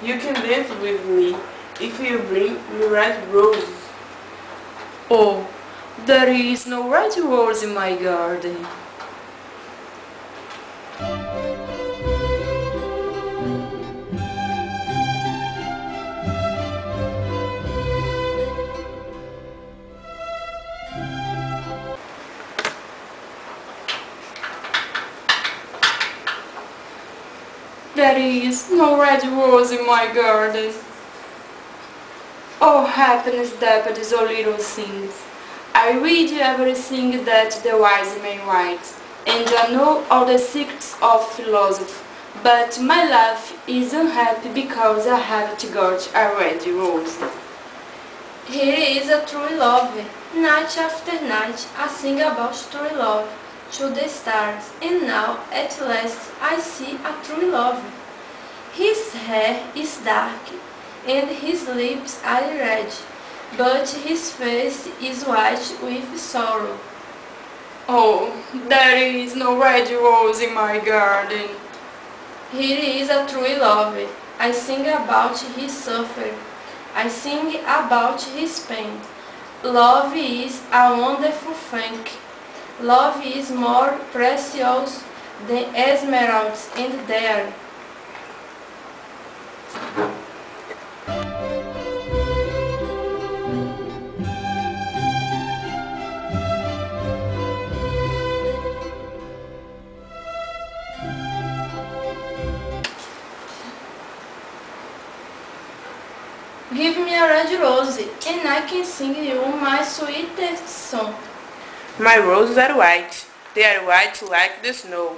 You can dance with me if you bring me red roses. Oh, there is no red rose in my garden. There is no red rose in my garden. Oh, happiness deepens all little things. I read everything that the wise men write, and I know all the secrets of philosophy. But my life is unhappy because I haven't got a red rose. Here is a true love. Night after night I sing about true love to the stars, and now at last I see a true love. His hair is dark and his lips are red, but his face is white with sorrow. Oh, there is no red rose in my garden. Here is a true love. I sing about his suffering. I sing about his pain. Love is a wonderful thing. Love is more precious than emeralds and there. Give me a red rose, and I can sing you my sweetest song. My roses are white. They are white like the snow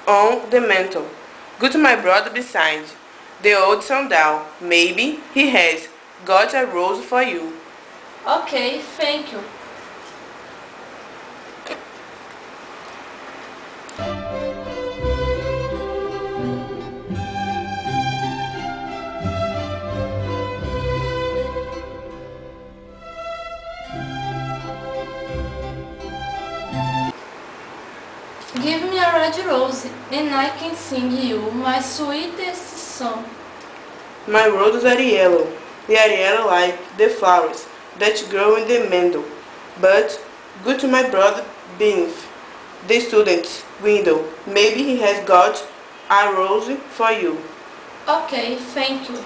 on the mantle. Go to my brother beside the old sundial. Maybe he has got a rose for you. Okay, thank you. Give me a red rose, and I can sing you my sweetest song. My roses are yellow. They are yellow like the flowers that grow in the meadow. But go to my brother beneath the student's window. Maybe he has got a rose for you. Okay, thank you.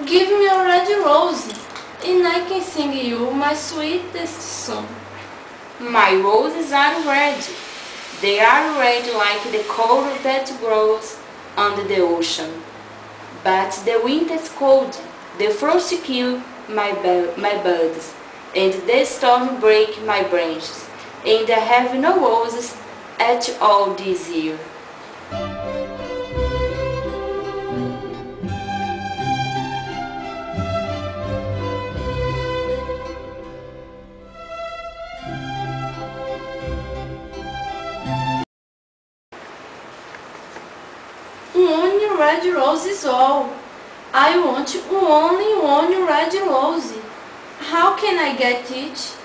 Give me a red rose, and I can sing you my sweetest song. My roses are red. They are red like the coral that grows under the ocean. But the winter's cold, the frost kill my buds, and the storm break my branches, and I have no roses at all this year. One red rose is all. I want only one red rose. How can I get it?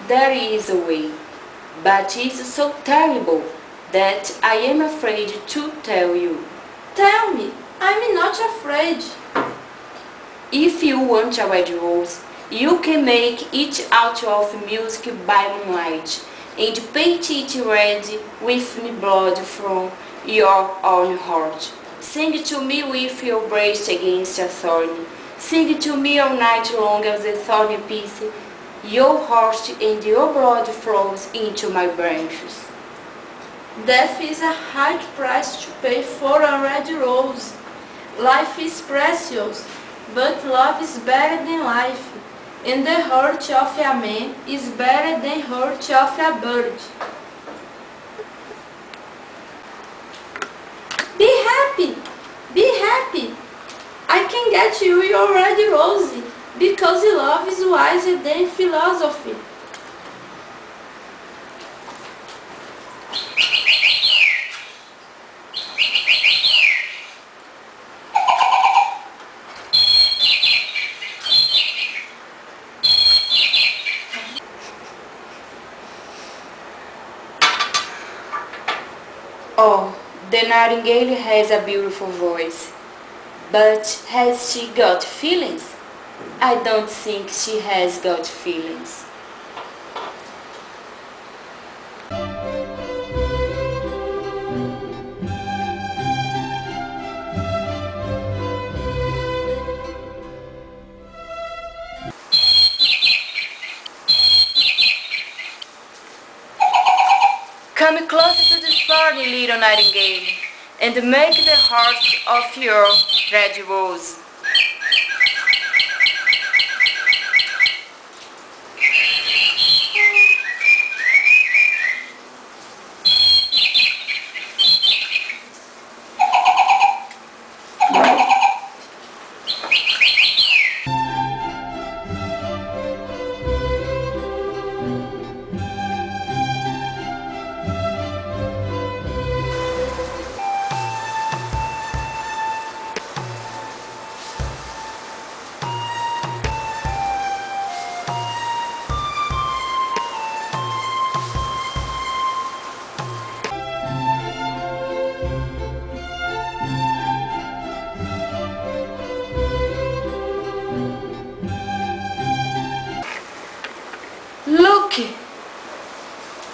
There is a way, but it's so terrible that I am afraid to tell you. Tell me, I'm not afraid. If you want a red rose, you can make it out of music by moonlight and paint it red with blood from your own heart. Sing to me with your breast against a thorn. Sing to me all night long as the thorny piece. Your heart and your blood flows into my branches. Death is a high price to pay for a red rose. Life is precious, but love is better than life. and the heart of a man is better than the heart of a bird. Be happy! Be happy! I can get you your red rose, because love is wiser than philosophy. Oh, the nightingale has a beautiful voice. But has she got feelings? I don't think she has got feelings. Come closer to this party, little nightingale, and make the heart of your red rose.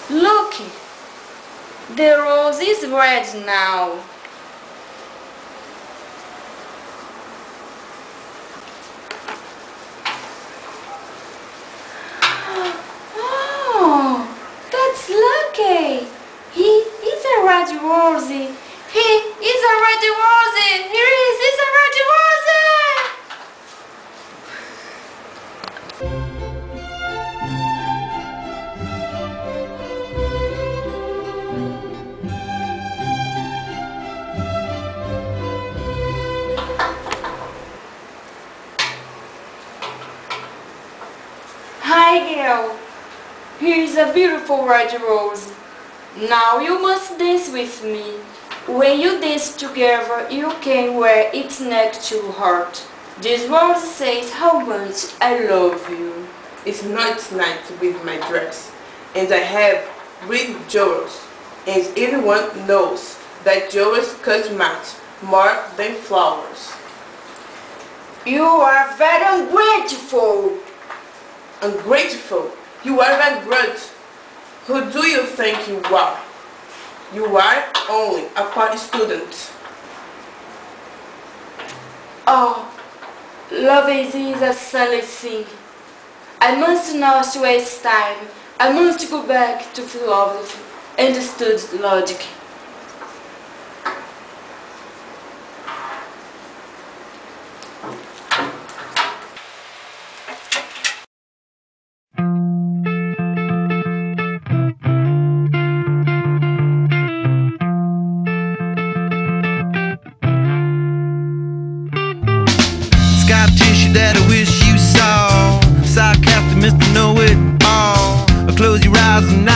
Look, the rose is red now. Oh, that's Lucky. He is a red rose. He is a red rose. Here he is, he's a red rose. Hi girl, here's a beautiful red rose. Now you must dance with me. When you dance together, you can wear its next to your heart. This rose says how much I love you. It's not night with my dress, and I have red jewels, and everyone knows that jewels cost much more than flowers. You are very ungrateful. Ungrateful? You are a grudge. Who do you think you are? You are only a part student. Oh, love is a silly thing. I must not waste time. I must go back to philosophy and study logic. Scar tissue that I wish you saw. Sarcastic Mr. Know-It-all. Close your eyes and